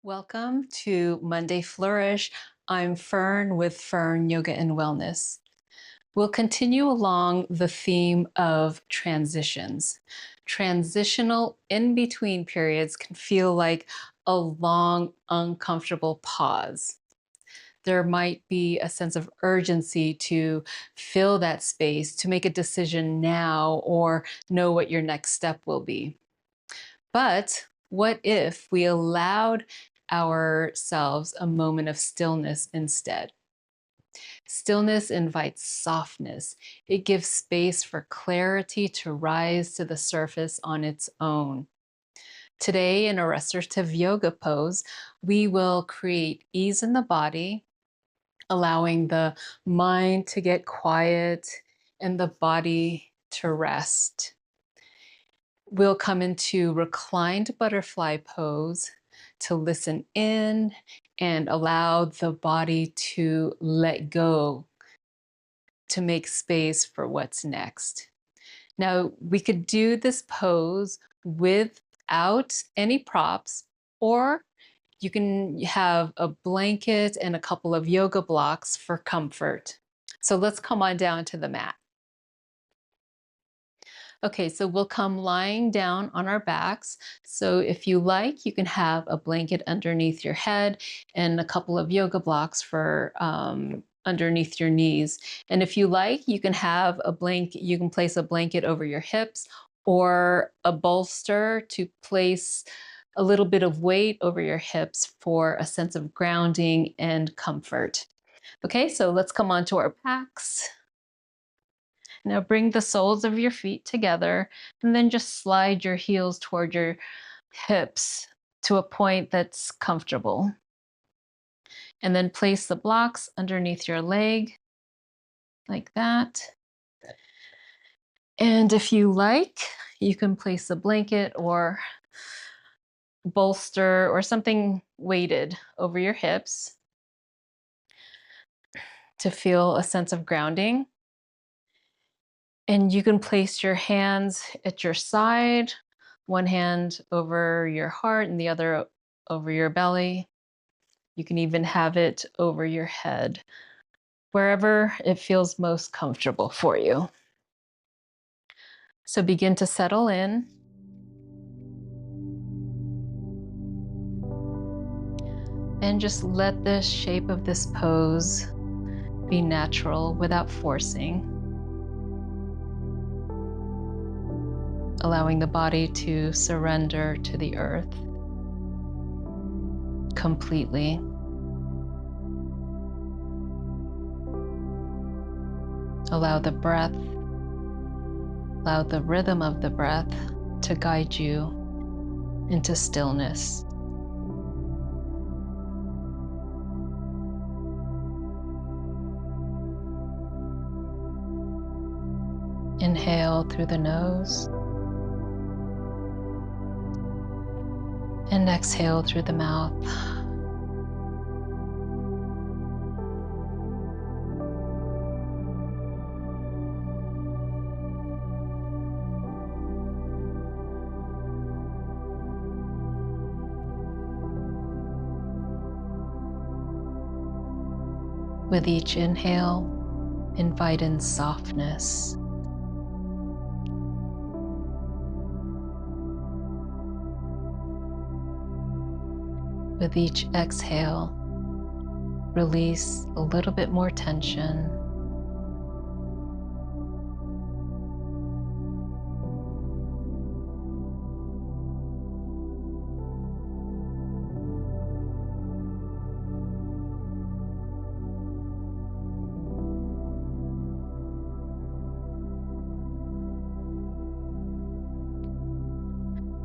Welcome to Monday Flourish. I'm Fern with Fern Yoga and Wellness. We'll continue along the theme of transitions. Transitional in-between periods can feel like a long, uncomfortable pause. There might be a sense of urgency to fill that space, to make a decision now, or know what your next step will be. But what if we allowed ourselves a moment of stillness instead? Stillness invites softness. It gives space for clarity to rise to the surface on its own. Today, in a restorative yoga pose, we will create ease in the body, allowing the mind to get quiet and the body to rest. We'll come into reclined butterfly pose to listen in and allow the body to let go, to make space for what's next. Now, we could do this pose without any props, or you can have a blanket and a couple of yoga blocks for comfort. So let's come on down to the mat. Okay, so we'll come lying down on our backs. So if you like, you can have a blanket underneath your head and a couple of yoga blocks for underneath your knees. And if you like, you can have a blanket, you can place a blanket over your hips or a bolster to place a little bit of weight over your hips for a sense of grounding and comfort. Okay, so let's come on to our backs. Now bring the soles of your feet together and then just slide your heels toward your hips to a point that's comfortable. And then place the blocks underneath your leg like that. And if you like, you can place a blanket or bolster or something weighted over your hips to feel a sense of grounding. And you can place your hands at your side, one hand over your heart and the other over your belly. You can even have it over your head, wherever it feels most comfortable for you. So begin to settle in. And just let the shape of this pose be natural without forcing. Allowing the body to surrender to the earth completely. Allow the breath, allow the rhythm of the breath to guide you into stillness. Inhale through the nose and exhale through the mouth. With each inhale, invite in softness. With each exhale, release a little bit more tension.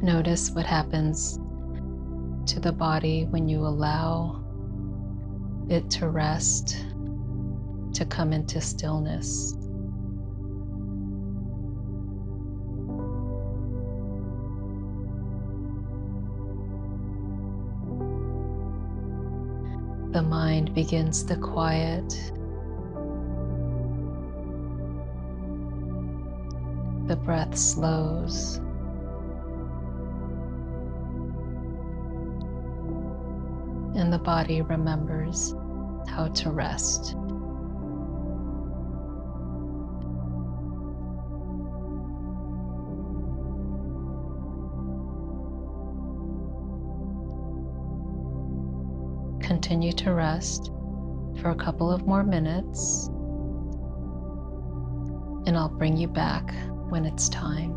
Notice what happens to the body when you allow it to rest, to come into stillness. The mind begins to quiet. The breath slows. and the body remembers how to rest. Continue to rest for a couple of more minutes, and I'll bring you back when it's time.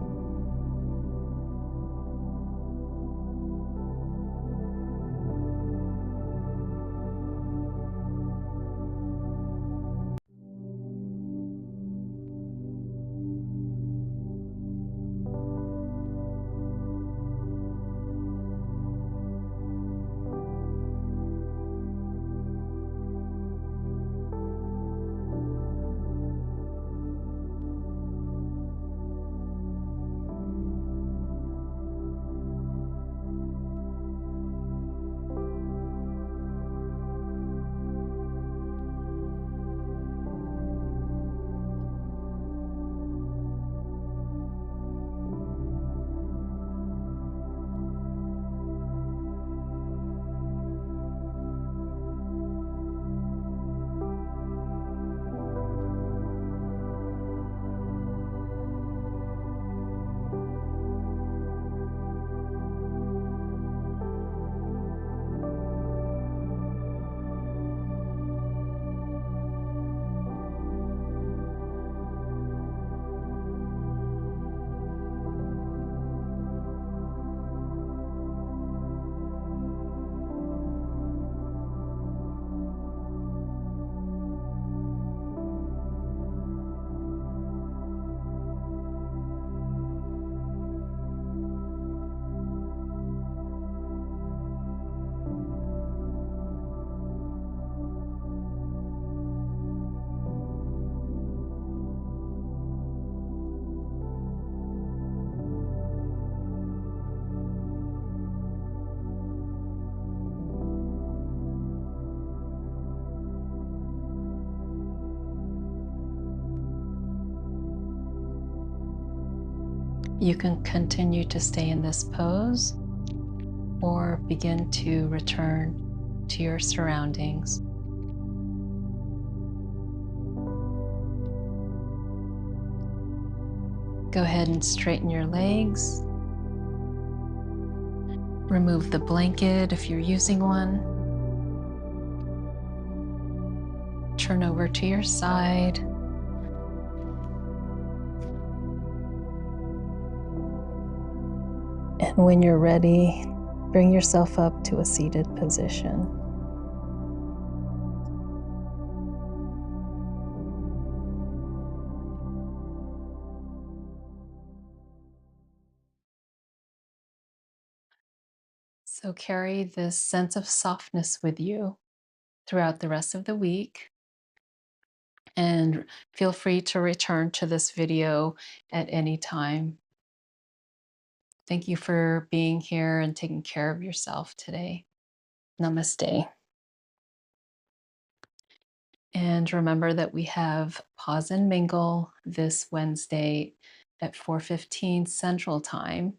You can continue to stay in this pose or begin to return to your surroundings. Go ahead and straighten your legs. Remove the blanket if you're using one. Turn over to your side. And when you're ready, bring yourself up to a seated position. So carry this sense of softness with you throughout the rest of the week. And feel free to return to this video at any time. Thank you for being here and taking care of yourself today. Namaste. And remember that we have Pause and Mingle this Wednesday at 4:15 Central Time.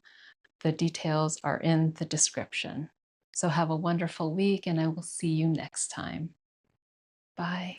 The details are in the description. So have a wonderful week, and I will see you next time. Bye.